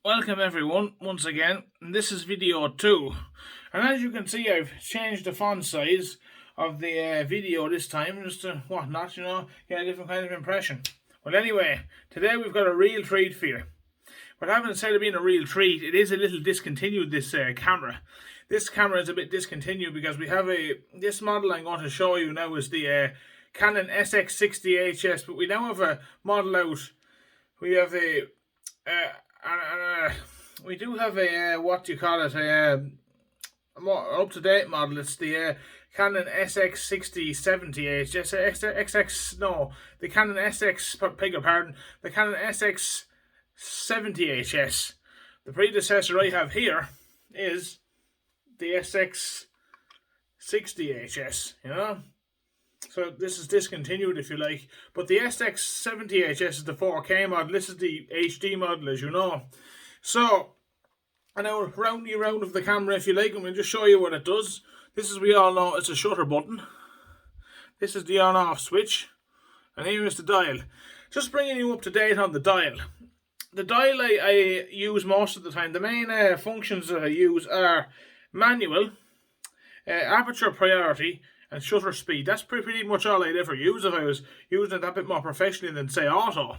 Welcome everyone once again, and this is video 2. And as you can see, I've changed the font size of the video this time just to get a different kind of impression. Well, anyway, today we've got a real treat for you. But having said it being a real treat, it is a little discontinued, this camera. This camera is a bit discontinued because we have this model I'm going to show you now is the Canon sx60 HS, but we now have a model out. We have we do have a more up-to-date model. It's the Canon sx60 70H, the Canon the Canon sx70 HS. The predecessor I have here is the sx60 HS, So this is discontinued, if you like. But the sx70 HS is the 4K model. This is the HD model, as you know. So, and I'll round you round of the camera, if you like, and we'll just show you what it does. This is, we all know, it's a shutter button. This is the on-off switch. And here is the dial. Just bringing you up to date on the dial. The dial I use most of the time. The main functions that I use are manual, aperture priority, and shutter speed. That's pretty much all I'd ever use if I was using it that bit more professionally than, say, auto.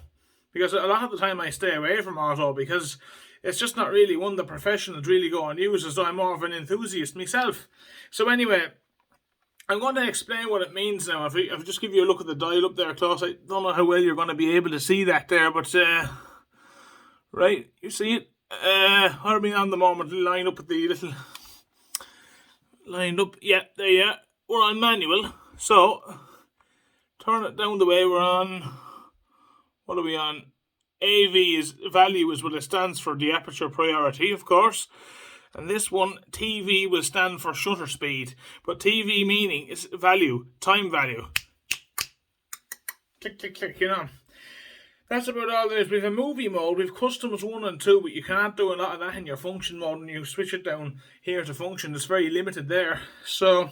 Because a lot of the time I stay away from auto because it's just not really one the professionals really go and use, as though I'm more of an enthusiast myself. So anyway, I'm going to explain what it means now. I'll just give you a look at the dial up there close. I don't know how well you're going to be able to see that there, but right, you see it? What are we on the moment? Line up with the little... Lined up, yeah, there you are. We're on manual, so turn it down the way we're on. What are we on? AV is value is what it stands for, the aperture priority, of course. And this one, TV, will stand for shutter speed. But TV meaning is value, time value. Click, click, click, That's about all there is. We have a movie mode, we have customs 1 and 2, but you can't do a lot of that in your function mode. When you switch it down here to function, it's very limited there. So,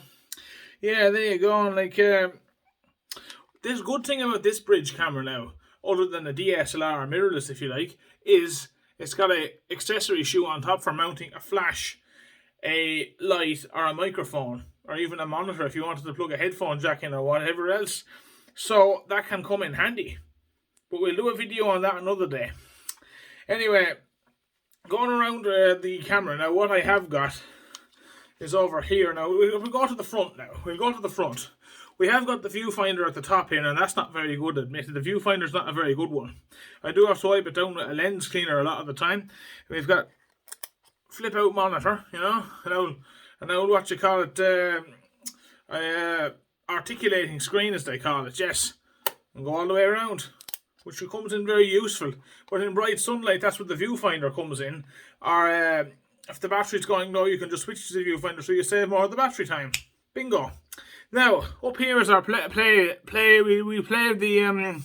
yeah, there you go. And this good thing about this bridge camera now, other than a DSLR or mirrorless, if you like, is it's got a accessory shoe on top for mounting a flash, a light, or a microphone, or even a monitor if you wanted to plug a headphone jack in or whatever else. So that can come in handy. But we'll do a video on that another day. Anyway, going around the camera now, what I have got is over here. Now, we'll go to the front now. We'll go to the front. We have got the viewfinder at the top here, and that's not very good, admitted. The viewfinder's not a very good one. I do have to wipe it down with a lens cleaner a lot of the time. We've got flip-out monitor, an old what you call it, articulating screen, as they call it, yes. And go all the way around, which comes in very useful. But in bright sunlight, that's where the viewfinder comes in. Or if the battery's going low, you can just switch to the viewfinder so you save more of the battery time. Bingo. Now, up here is our play. We play the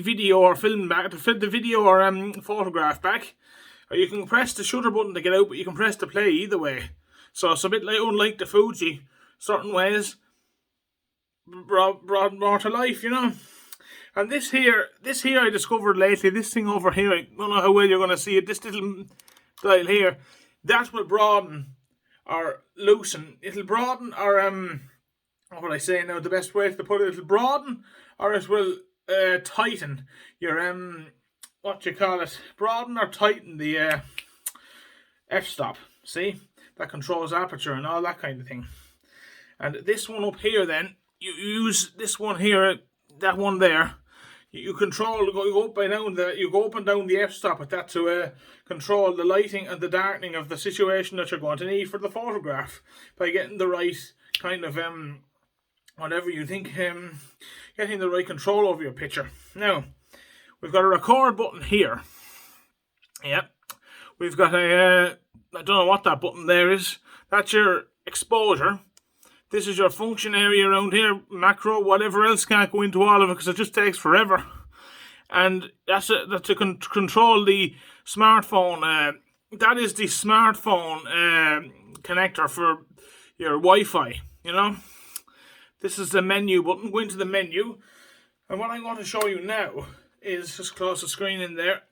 video or film back, the video or photograph back. Or you can press the shutter button to get out, but you can press the play either way. So it's a bit like, unlike the Fuji, certain ways brought more to life, And this here I discovered lately, this thing over here, I don't know how well you're going to see it, this little dial here, that will broaden or loosen. It'll broaden or, what would I say now, the best way to put it, it'll broaden or it will tighten your, broaden or tighten the f-stop, see? That controls aperture and all that kind of thing. And this one up here then, you use this one here, that one there, you control, you go up and down the f-stop at that to control the lighting and the darkening of the situation that you're going to need for the photograph by getting the right kind of, whatever you think, getting the right control over your picture. Now, we've got a record button here. Yep. We've got a, I don't know what that button there is. That's your exposure. This is your function area around here, macro, whatever else, can't go into all of it because it just takes forever. And that's to control the smartphone. That is the smartphone connector for your Wi-Fi, This is the menu button. Go into the menu. And what I'm going to show you now is, just close the screen in there,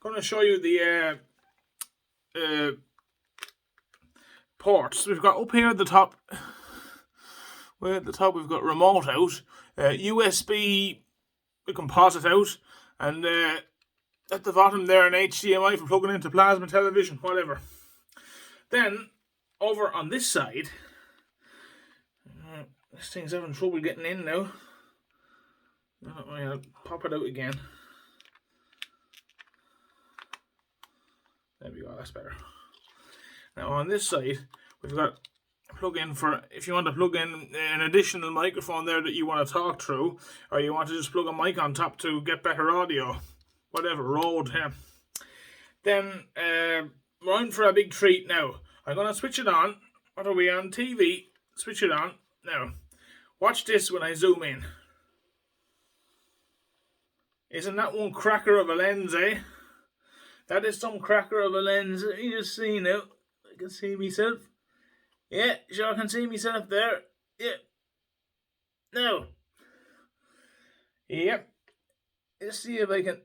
going to show you the ports. We've got up here at the top, way at the top we've got remote out, USB composite out, and at the bottom there an HDMI for plugging into plasma television, whatever. Then over on this side, this thing's having trouble getting in now. I'll pop it out again. There we go, that's better. Now on this side, we've got a plug-in for, if you want to plug in an additional microphone there that you want to talk through, or you want to just plug a mic on top to get better audio, whatever, Rode, yeah. Then, we're in for a big treat now. I'm going to switch it on. What are we on? TV. Switch it on. Now, watch this when I zoom in. Isn't that one cracker of a lens, eh? That is some cracker of a lens. You just see now. I can see myself. Yeah, sure I can see myself there. Yeah. Now. Yep. Let's see if I can...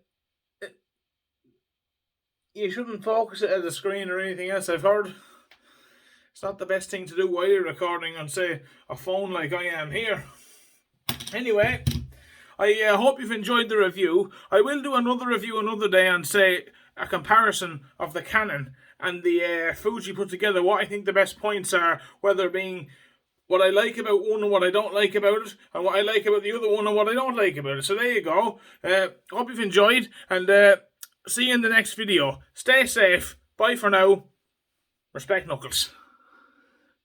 You shouldn't focus it at the screen or anything else, I've heard. It's not the best thing to do while you're recording on, say, a phone like I am here. Anyway, I hope you've enjoyed the review. I will do another review another day and say a comparison of the Canon and the Fuji put together, what I think the best points are, whether being what I like about one and what I don't like about it, and what I like about the other one and what I don't like about it. So there you go. Hope you've enjoyed, and see you in the next video. Stay safe. Bye for now. Respect, Knuckles.